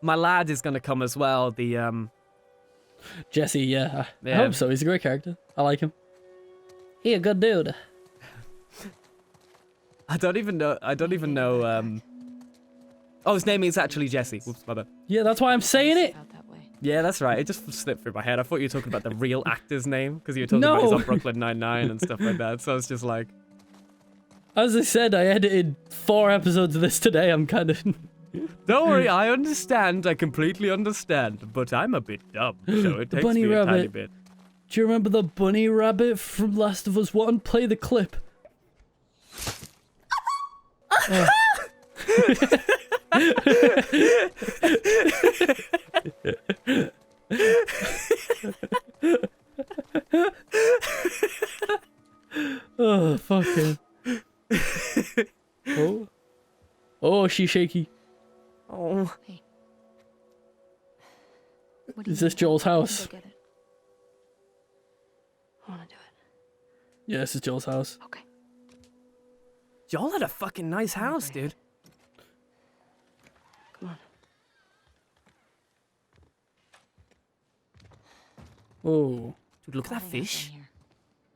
my lad is gonna come as well. The Jesse, yeah. I Yeah. hope so. He's a great character. I like him. He a good dude. I don't even know. Oh, his name is actually Jesse. Whoops, my bad. Yeah, that's why I'm saying it. Out that way. Yeah, that's right. It just slipped through my head. I thought you were talking about the real actor's name because you were talking about he's on Brooklyn Nine-Nine and stuff like that. So I was just like, As I said, I edited 4 episodes of this today. I'm kind of... don't worry, I understand. I completely understand. But I'm a bit dumb, so it takes bunny me a tiny rabbit. bit. Do you remember the bunny rabbit from Last of Us 1? Play the clip. Oh, fucking. Oh. Oh, she's shaky. Oh, Hey. What do Is you this need? Joel's I'll house? go get it. I wanna do it. Yeah, this is Joel's house. Okay. y'all had a fucking nice house, dude. Come on. Oh. Dude, look at that Hang out down fish. here.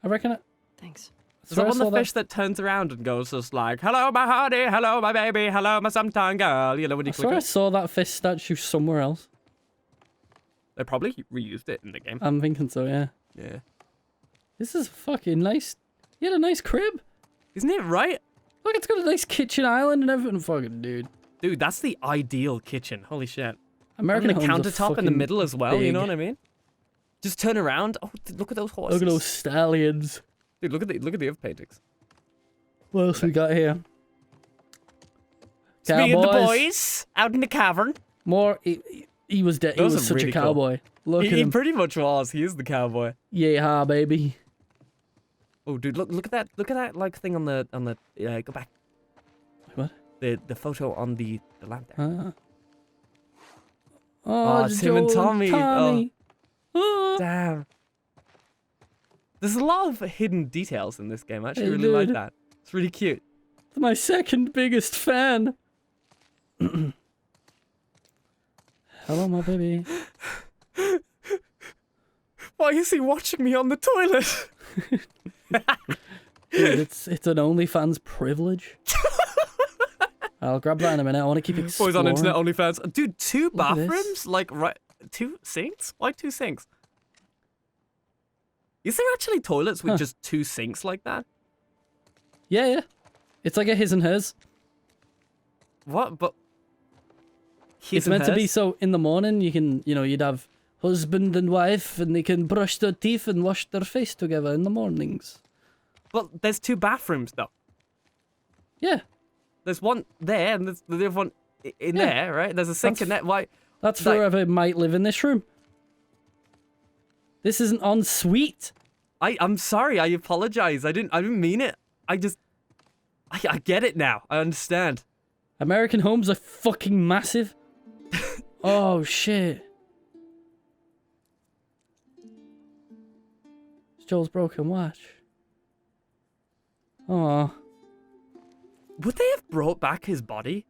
I reckon it. Thanks. Is that I one saw of the fish that turns around and goes just like, hello, my honey, hello, my baby, hello, my sometime girl. You know, when you I click swear I it. saw that fish statue somewhere else. They probably reused it in the game. I'm thinking so, yeah. Yeah. This is fucking nice. You had a nice crib. Isn't it right? Look, it's got a nice kitchen island and everything. Fucking dude. Dude, that's the ideal kitchen. Holy shit. American Having a homes are countertop in the fucking middle as well, you know big. what I mean? Just turn around. Oh, look at those horses. Look at those stallions. Dude, look at the other paintings. What else we got here? It's me and the Cowboys. boys out in the cavern. More. He was dead. He Those was are such really a cool. cowboy. Look He at him. pretty much was. He is the cowboy. Yeah, baby. Oh, dude, look at that like thing on the go back. What? The photo on the lamp there. Oh, it's him and Joel Tommy. Oh. Damn. There's a lot of hidden details in this game. I actually Hey, really like dude. that. It's really cute. My second biggest fan. Hello, my baby. Why is he watching me on the toilet? Dude, it's an OnlyFans privilege. I'll grab that in a minute. I want to keep Boys exploring. on Internet OnlyFans. Dude, 2 Look at this. bathrooms? Like, right, 2 sinks? Why 2 sinks? Is there actually toilets with just 2 sinks like that? Yeah. It's like a his and hers. What? But It's meant to be so in the morning you can, you'd have husband and wife and they can brush their teeth and wash their face together in the mornings. But there's 2 bathrooms though. Yeah. There's one there and there's the other one in Yeah. there, right? There's a sink in there. Why? That's Like- whoever might live in this room. This isn't en suite. I'm sorry. I apologize. I didn't mean it. I get it now. I understand. American homes are fucking massive. Oh, shit. It's Joel's broken watch. Oh, Would they have brought back his body?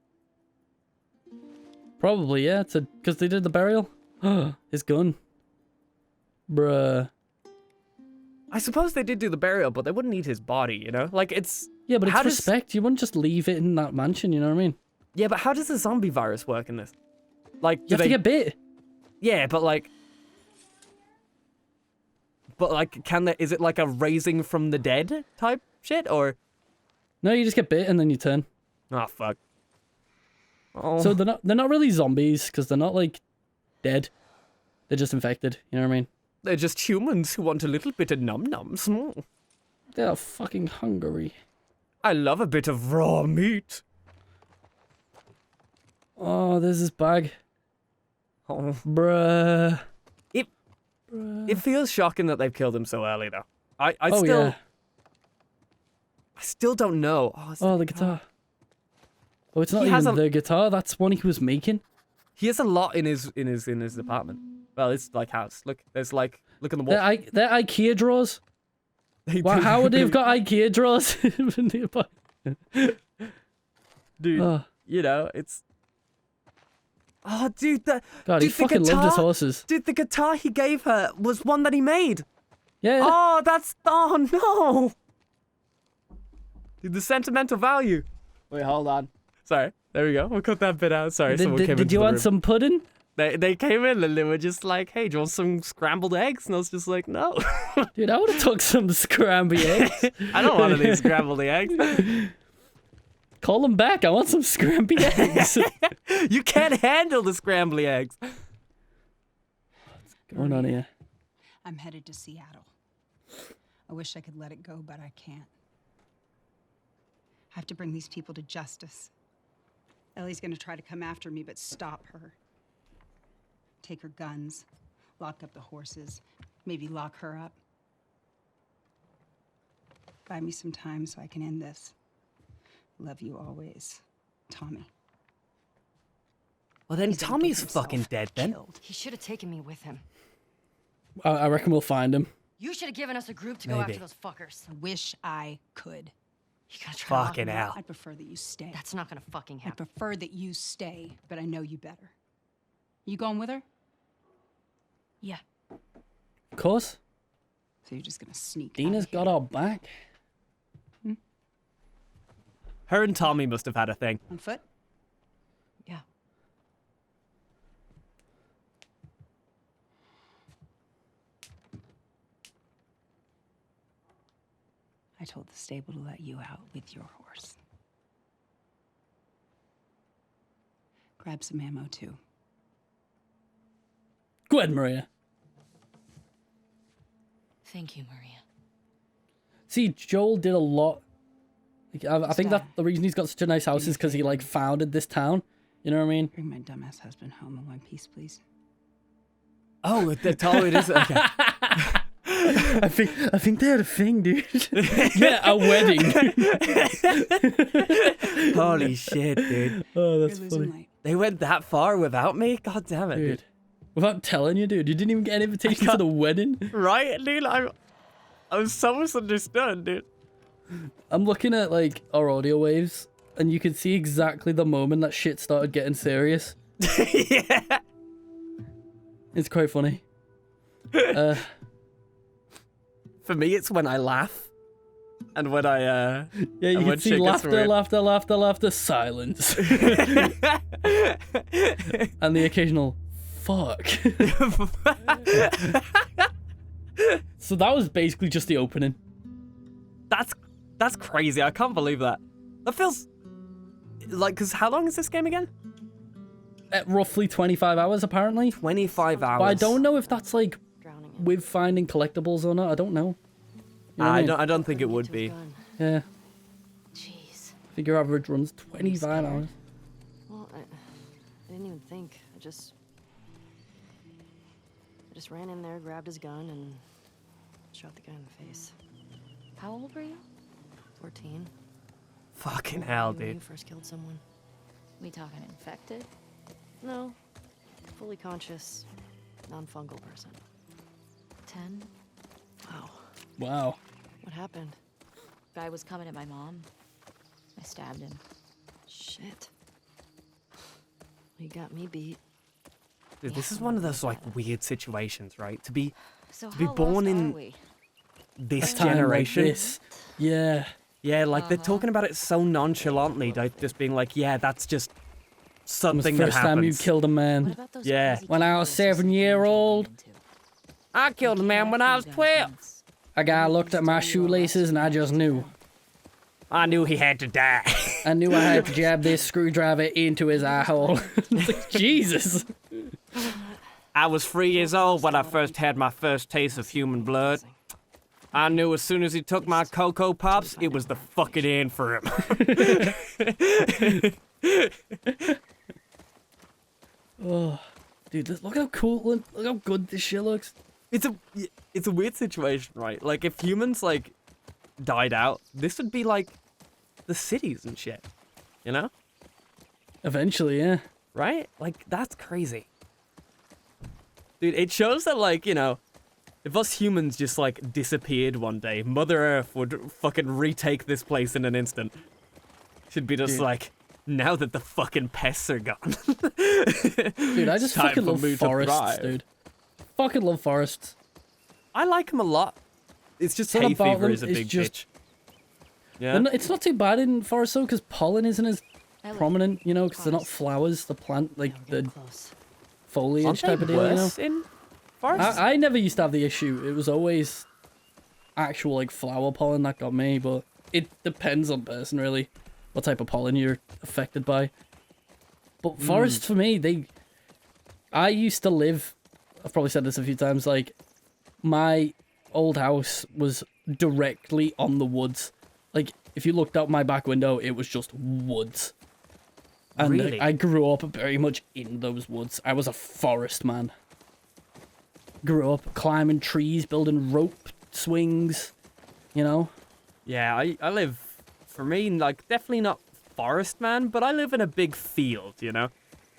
probably, yeah. Because they did the burial. His gun. Bruh. I suppose they did do the burial, but they wouldn't need his body, you know? Like, it's... Yeah, but it's How does- respect. You wouldn't just leave it in that mansion, you know what I mean? Yeah, but how does the zombie virus work in this? Like, You do have to they... get bit. Yeah, but like... But like, is it like a raising from the dead type shit, or... No, you just get bit and then you turn. Oh, fuck. Oh. So they're not really zombies because they're not like dead. They're just infected. You know what I mean? They're just humans who want a little bit of num-nums. Mm. They're fucking hungry. I love a bit of raw meat. Oh, there's this bag. Oh. Bruh. It feels shocking that they've killed him so early, though. I Oh, still... yeah. I still don't know. Oh, it's Oh, the guitar. Oh, it's not He has even a- the guitar. That's one he was making. He has a lot in his apartment. Well, it's like house. Look, there's like... Look on the wall. They're IKEA drawers. Wow, how would they have got IKEA drawers in the apartment? Dude, Oh. you know, it's... Oh, dude, God, he dude, the fucking loved his guitar- horses. Dude, the guitar he gave her was one that he made. Yeah. Oh, oh no. Dude, the sentimental value. Wait, hold on. Sorry. There we go. We'll cut that bit out. Sorry, someone came into Did you the want room. some pudding? They came in and they were just like, hey, do you want some scrambled eggs? And I was just like, no. Dude, I would have took some scrambled eggs. I don't want any scrambled eggs. Call them back. I want some scrambled eggs. You can't handle the scrambled eggs. What's going on here? I'm headed to Seattle. I wish I could let it go, but I can't. I have to bring these people to justice. Ellie's gonna try to come after me, but stop her. Take her guns, lock up the horses, maybe lock her up. Buy me some time so I can end this. Love you always, Tommy. Well, then He's gonna Tommy's get himself fucking dead then. killed. He should have taken me with him. I reckon we'll find him. You should have given us a group to go Maybe. after those fuckers. I wish I could. You gotta try to lock Fucking them hell. up. I'd prefer that you stay. That's not gonna fucking I happen. prefer that you stay, but I know you better. You going with her? Yeah. Of course. So you're just gonna sneak Dina's outta here. got our back. Her and Tommy must have had a thing. On foot? Yeah. I told the stable to let you out with your horse. Grab some ammo, too. Go ahead, Maria. Thank you, Maria. See, Joel did a lot. Like, I think that? that the reason he's got such a nice house is because he like founded this town. You know what I mean? Bring my dumbass husband home in one piece, please. Oh, it is. Okay. I think they had a thing, dude. Yeah, a wedding. Holy shit, dude. Oh, You're that's losing funny. light. They went that far without me? God damn it, Dude. Without telling you, dude. You didn't even get an invitation to the wedding. Right, dude? I'm so misunderstood, dude. I'm looking at like our audio waves, and you can see exactly the moment that shit started getting serious. Yeah. It's quite funny. For me, it's when I laugh. And when I, Yeah, you and can when see shit gets laughter, weird. laughter, laughter, laughter, silence. And the occasional fuck. So that was basically just the opening. That's crazy. I can't believe that. That feels like, because how long is this game again? At roughly 25 hours, apparently. 25 hours. But I don't know if that's like Drowning in. with finding collectibles or not. I don't know. You know what I mean? I don't think it would To be. have gone. Yeah. Jeez. I think your average run's 25 hours. Well, I didn't even think. I just ran in there, grabbed his gun, and shot the guy in the face. How old were you? 14. Fucking hell, When you dude. first killed someone? We talking infected? No. Fully conscious, non-fungal person. 10? Wow. Wow. What happened? Guy was coming at my mom. I stabbed him. Shit. You got me beat. Dude, this is one of those like weird situations, right? To be So be how born lost in- are we? this Time like generation. this. Yeah. Yeah, like they're talking about it so nonchalantly, like just being like, yeah, that's just It was something the that first time you happens. killed a What man. about those Yeah. crazy When I was chemicals 7-year-old, I killed a man when I was 12. a guy looked at my shoelaces and I just knew. I knew he had to die. I knew I had to jab this screwdriver into his eye hole. It's like, Jesus. I was 3 years old when I first had my first taste of human blood. I knew as soon as he took my Cocoa Pops, it was the fucking end for him. Oh, dude, look how cool, look how good this shit looks. It's a weird situation, right? Like if humans like died out, this would be like the cities and shit. You know? Eventually, yeah. Right? Like that's crazy. Dude, it shows that like, you know, if us humans just like disappeared one day, Mother Earth would fucking retake this place in an instant. She'd be just Dude. like, now that the fucking pests are gone. Dude, I just Time fucking for love me to forests, thrive. dude. Fucking love forests. I like them a lot. It's just Something hay about fever them is a is big just- bitch. Yeah. They're not- It's not too bad in forests though, because pollen isn't as I live prominent, you know, because they're not forest. flowers, the plant, like Get the close. foliage Aren't they type of deal, you know? worse in forests? I never used to have the issue. It was always actual like flower pollen that got me, but it depends on person really, what type of pollen you're affected by. But forests for me, I used to live. I've probably said this a few times. Like my old house was directly on the woods. Like if you looked out my back window, it was just woods. And Really? I grew up very much in those woods. I was a forest man. Grew up climbing trees, building rope swings, you know? Yeah, I live, for me, like, definitely not forest man, but I live in a big field, you know?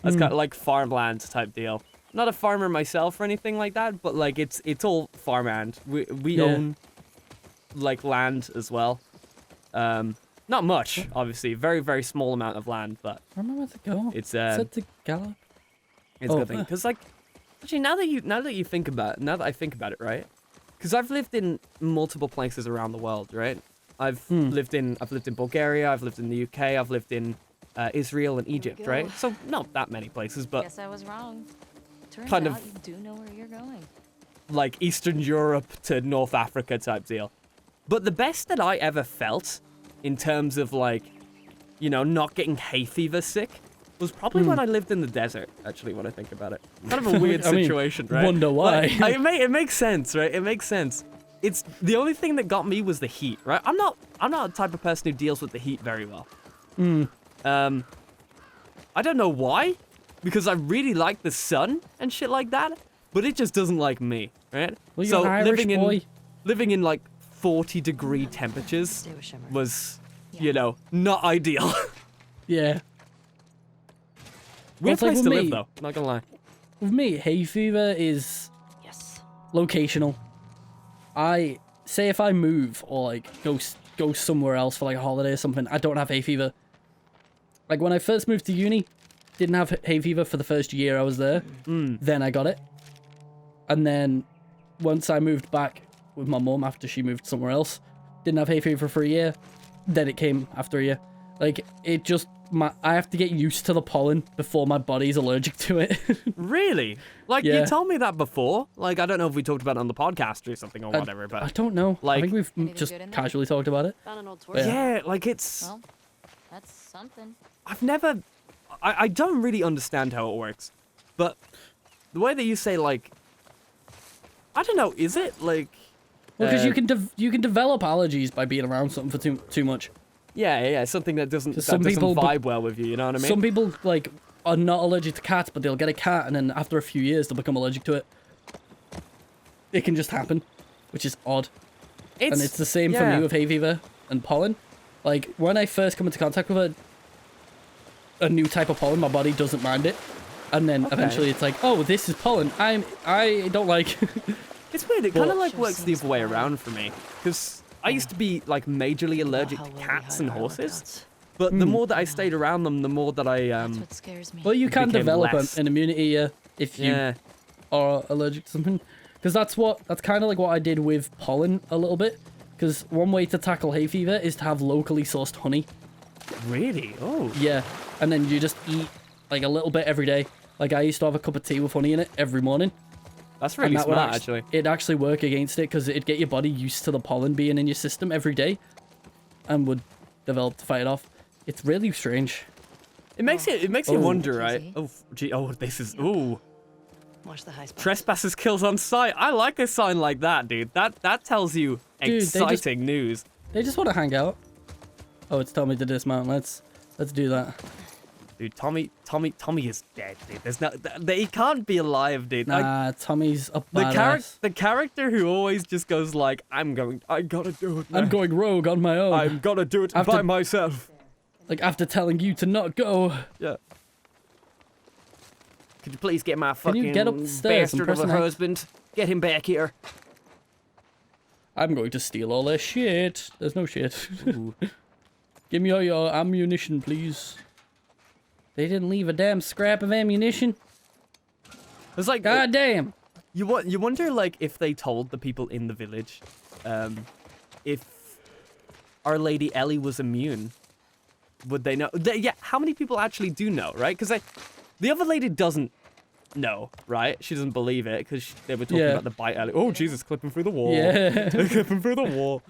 It's got like farmland type deal. Not a farmer myself or anything like that, but like it's all farmland. We Yeah. own like land as well. Not much, obviously. Very, very small amount of land, but I don't know where to go. it's Said to gallop. it's Oh, a good thing. Because like actually now that you think about it, now that I think about it, right? Because I've lived in multiple places around the world, right? I've lived in Bulgaria, I've lived in the UK, I've lived in Israel and Egypt, go. right? So not that many places, but Guess I was wrong. Turns kind out of- you do know where you're going. like Eastern Europe to North Africa type deal. But the best that I ever felt in terms of like, you know, not getting hay fever sick was probably when I lived in the desert, actually, when I think about it. Kind of a weird I mean, situation, right? wonder why. Like, it makes sense, right? It makes sense. It's the only thing that got me was the heat, right? I'm not a type of person who deals with the heat very well. I don't know why, because I really like the sun and shit like that, but it just doesn't like me, right? Well, you're an Irish boy. living in like 40-degree temperatures Stay with Shimmer. was, you know, not ideal. Yeah. Weird it's like place with to live me. though, not gonna lie. With me, hay fever is Yes. locational. I say if I move or like go somewhere else for like a holiday or something, I don't have hay fever. Like when I first moved to uni, didn't have hay fever for the first year I was there. Then I got it. And then once I moved back with my mum after she moved somewhere else, didn't have hay fever for a year. Then it came after a year. Like it just I have to get used to the pollen before my body's allergic to it. Really? Like Yeah. you told me that before. Like I don't know if we talked about it on the podcast or something or whatever, but I don't know. I Like- think we've Anything just good in there? casually talked about it. Found an old tour. Yeah. yeah, like it's Well, that's something. I've never I don't really understand how it works. But the way that you say like I don't know, is it like Well, because uh, you can develop allergies by being around something for too much. yeah, something that doesn't Some people vibe well with you, you know what I mean? Some people like are not allergic to cats, but they'll get a cat, and then after a few years, they'll become allergic to it. It can just happen, which is odd. And it's the same for yeah. me with hay fever and pollen. Like when I first come into contact with a new type of pollen, my body doesn't mind it, and then eventually it's like, oh, this is pollen. I don't like. It's weird. It kind of But- like Sure works the seems other way fine. around for me. Because I used to be like majorly allergic How to well we cats hide and our horses. lookouts. But the more that I stayed around them, the more that I That's what scares me. Well, you can became develop less. an immunity if you yeah. are allergic to something, because that's kind of like what I did with pollen a little bit. Because one way to tackle hay fever is to have locally sourced honey. Really? Oh. Yeah, and then you just eat like a little bit every day. Like I used to have a cup of tea with honey in it every morning. That's And really that would smart, actually. It'd actually work against it because it'd get your body used to the pollen being in your system every day, and would develop to fight it off. It's really strange. It makes you Oh. wonder, right? Easy. Oh, gee. Oh, this is. Ooh. Watch the high spots. Trespassers kills on sight. I like a sign like that, dude. That tells you Dude, they just- exciting news. They just want to hang out. Oh, it's telling me to dismount. Let's do that. Dude, Tommy is dead, dude. There's no. He can't be alive, dude. Like, Nah, Tommy's a the badass. the character who always just goes like, I gotta do it. I'm now. going rogue on my own. I'm gonna do it After- by myself. Like after telling you to not go. Yeah. Could you please get my Can fucking you get up the stairs and bastard of a press an X? husband? Get him back here. I'm going to steal all their shit. There's no shit. Ooh. Give me all your ammunition, please. They didn't leave a damn scrap of ammunition. It's like, God damn. you wonder, like, if they told the people in the village, if Our Lady Ellie was immune, would they know? Yeah, how many people actually do know, right? Because the other lady doesn't know, right? She doesn't believe it because they were talking about the bite Ellie. Oh, Jesus, clipping through the wall. Yeah. Clipping through the wall.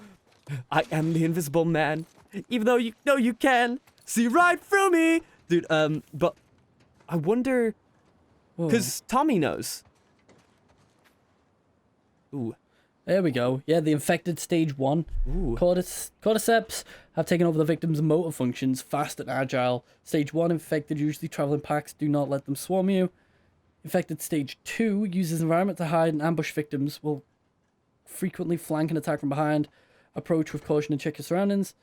I am the invisible man, even though you know you can see right through me. Dude, but I wonder, because Tommy knows. Ooh. There we go. Yeah, the infected stage 1. Ooh. Cordyceps have taken over the victim's motor functions, fast and agile. Stage 1 infected usually travel in packs. Do not let them swarm you. Infected stage 2 uses environment to hide and ambush victims. Will frequently flank and attack from behind. Approach with caution and check your surroundings.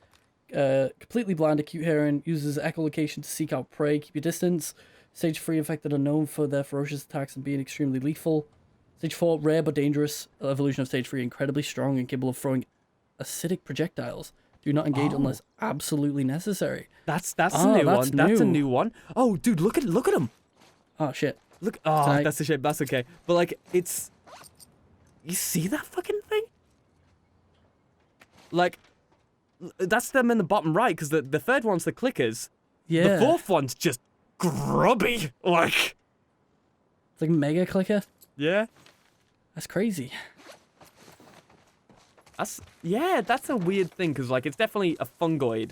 Completely blind, acute hearing. Uses echolocation to seek out prey. Keep your distance. Stage 3 infected are known for their ferocious attacks and being extremely lethal. Stage 4, rare but dangerous. Evolution of Stage 3, incredibly strong and capable of throwing acidic projectiles. Do not engage unless absolutely necessary. That's a new one. That's a new one. Oh, dude, look at him. Oh, shit. Look. Oh, that's a shame. That's okay. But, like, it's... You see that fucking thing? Like, that's them in the bottom right, because the third one's the clickers. Yeah. The fourth one's just grubby. Like... It's like mega clicker. Yeah. That's crazy. That's a weird thing, because, like, it's definitely a fungoid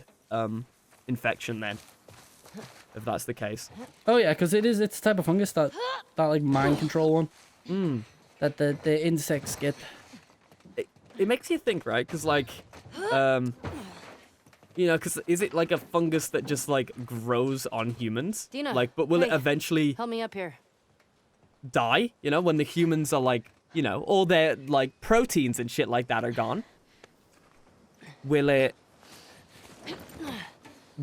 infection then, if that's the case. Oh yeah, because it's a type of fungus that like mind control one. That the insects get. It makes you think, right? Because, like, you know, because is it like a fungus that just, like, grows on humans? Dina, like, but will it eventually Help me up here. die? You know, when the humans are, like, you know, all their, like, proteins and shit like that are gone? Will it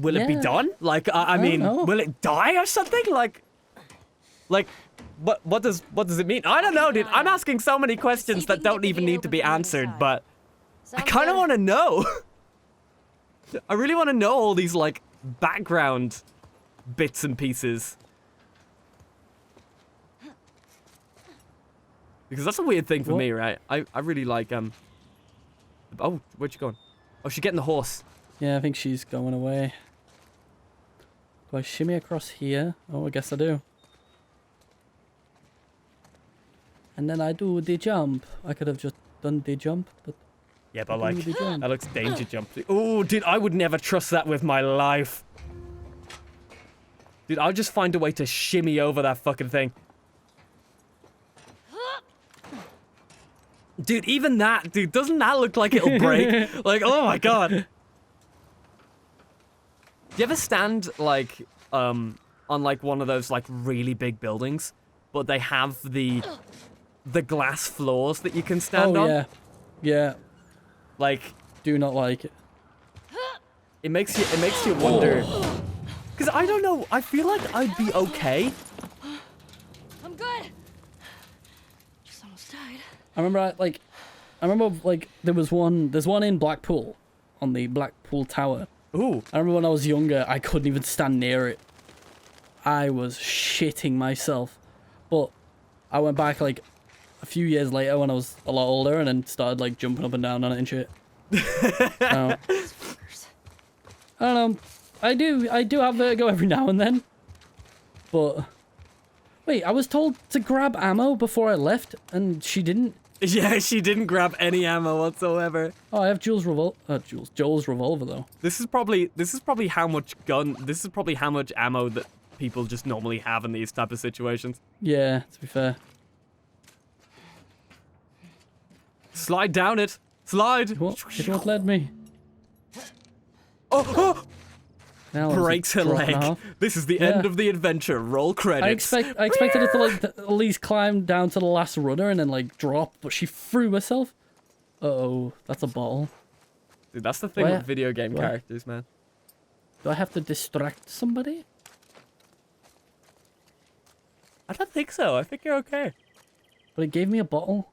be done? Like, I mean, will it die or something? Like, what does it mean? I don't know, dude. I'm asking so many questions that don't even need to be answered, but I kind of want to know. I really want to know all these, like, background bits and pieces. Because that's a weird thing for me, right? I really like, oh, where'd you going? Oh, she's getting the horse. Yeah, I think she's going away. Do I shimmy across here? Oh, I guess I do. And then I do the jump. I could have just done the jump, but... Yeah, but, like, that looks danger jump. Oh, dude, I would never trust that with my life. Dude, I'll just find a way to shimmy over that fucking thing. Dude, even that, dude, doesn't that look like it'll break? Like, oh my god. Do you ever stand, like, on, like, one of those, like, really big buildings, but they have the glass floors that you can stand on? Oh, yeah. Yeah. Like... Do not like it. It makes you wonder... Because I don't know, I feel like I'd be okay. I'm good. Just almost died. I remember there's one in Blackpool, on the Blackpool Tower. Ooh. I remember when I was younger, I couldn't even stand near it. I was shitting myself. But I went back, like, a few years later when I was a lot older and then started, like, jumping up and down on it and shit. I don't know. I do have vertigo every now and then. But... Wait, I was told to grab ammo before I left, and she didn't. Yeah, she didn't grab any ammo whatsoever. Oh, I have Joel's revolver though. This is probably how much ammo that people just normally have in these type of situations. Yeah, to be fair. Slide down it. Slide. It won't let me. Oh! Now Breaks her leg. This is the end of the adventure. Roll credits. I expected it to, like, at least climb down to the last runner and then, like, drop, but she threw herself. Uh-oh, that's a bottle. Dude, that's the thing with video game characters, man. Do I have to distract somebody? I don't think so. I think you're okay. But it gave me a bottle.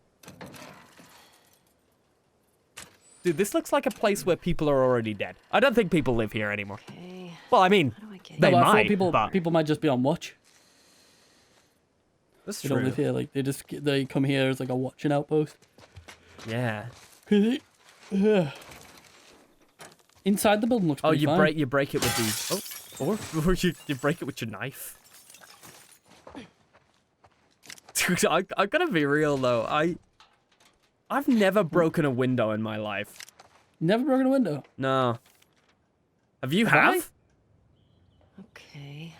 Dude, this looks like a place where people are already dead. I don't think people live here anymore. Okay. Well, I mean, How do I get they No, but I thought might, people but people might just be on watch. that's They don't live here. Like they come here as like a watching outpost. Yeah. Inside the building looks Oh, pretty fine. you break it with the or you break it with your knife. Dude, I gotta be real though. I've never broken a window in my life. Never broken a window. No. Have you Have I? have? Okay.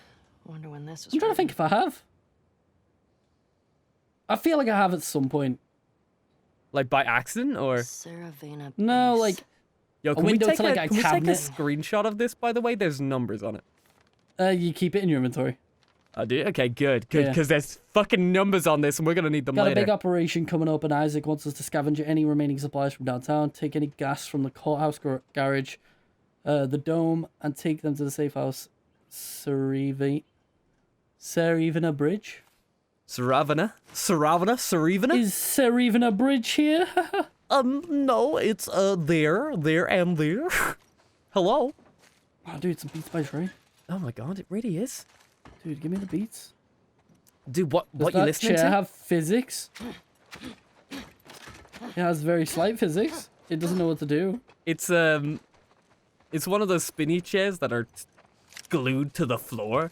Wonder when this was. I'm trying to think if I have. I feel like I have at some point. Like by accident or? Saravana. No, Base. like Yo, can window we take to, like, a can we take a cabinet. screenshot of this? By the way, there's numbers on it. you keep it in your inventory. I do. Okay, good, Yeah. because there's fucking numbers on this, and we're gonna need them Got later. a big operation coming up, and Isaac wants us to scavenge any remaining supplies from downtown, take any gas from the courthouse garage, the dome, and take them to the safe house. Sarivana Bridge? Saravana? Is Sarivana Bridge here? No, it's there, and there. Hello. Oh, dude, some Beats by Dre. Oh my god, it really is. Dude, give me the beats. Dude, what Does you that listening chair to? have physics? It has very slight physics. It doesn't know what to do. It's one of those spinny chairs that are glued to the floor.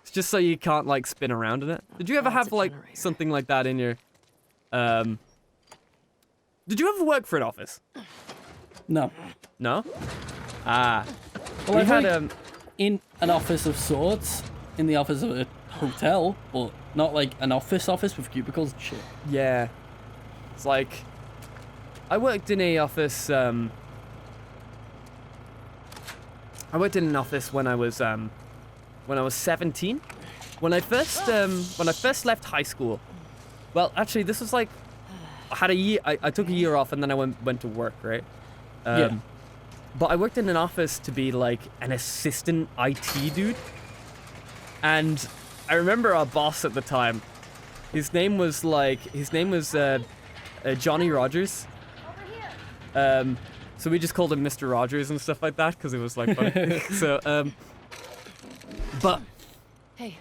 It's just so you can't like spin around in it. Did you ever Oh, it's have a like generator. something like that in your Did you ever work for an office? No. No? Ah. Well, We I've had like, in an office of sorts, in the office of a hotel, but not like an office with cubicles and shit. yeah. It's like I worked in a office I worked in an office when I was 17. When I first left high school. Well, actually this was like I had a year I took a year off and then I went to work, right? Yeah. But I worked in an office to be like an assistant IT dude. And I remember our boss at the time. His name was Johnny Rogers. So we just called him Mr. Rogers and stuff like that because it was like funny. So but Hey,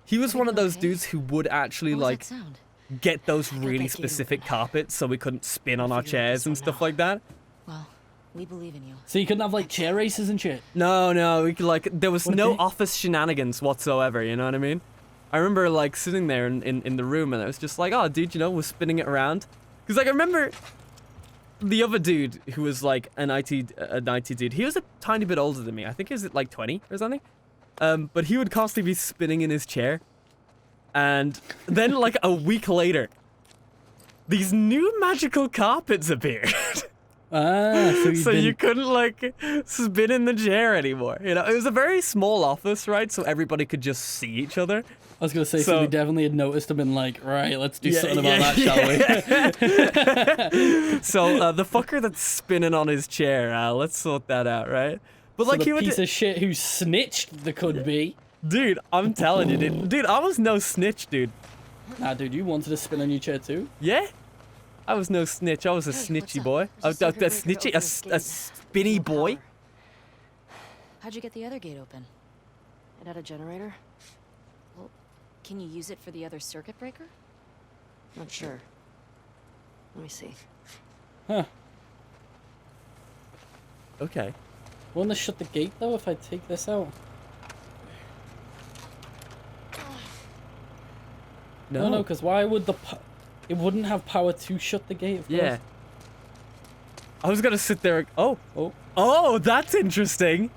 he was one of those okay? dudes who would actually what was like that sound? get those bet really you- specific carpets so we couldn't spin on our figure out chairs this and one stuff now. like that. Well, we believe in you. So you couldn't have like chair races and shit. No, we could, like there was What no the- office shenanigans whatsoever. You know what I mean? I remember like sitting there in the room and I was just like, oh, dude, you know, we're spinning it around. Because like I remember the other dude who was like an IT dude. He was a tiny bit older than me. I think he was like 20 or something. But he would constantly be spinning in his chair. And then like a week later, these new magical carpets appeared. So you couldn't like spin in the chair anymore. You know, it was a very small office, right? So everybody could just see each other. I was gonna say, so So- they definitely had noticed and been like, right, let's do Yeah, something yeah, about that, shall we? So the fucker that's spinning on his chair, let's sort that out, right? But So like the he would, piece of shit who snitched the could be. dude, I'm telling you, dude, I was no snitch, dude. Nah, dude, you wanted to spin on your chair too? Yeah, I was no snitch. I was a snitchy up? boy. There's A a circuit breaker snitchy, open this a gate. spinny No boy. power. How'd you get the other gate open? It had a generator? Well, can you use it for the other circuit breaker? Not sure. Let me see. Huh. Okay. Won't they shut the gate though if I take this out? No, No, because why would it wouldn't have power to shut the gate, of course. Yeah. I was gonna sit there. Oh, Oh, oh, that's interesting.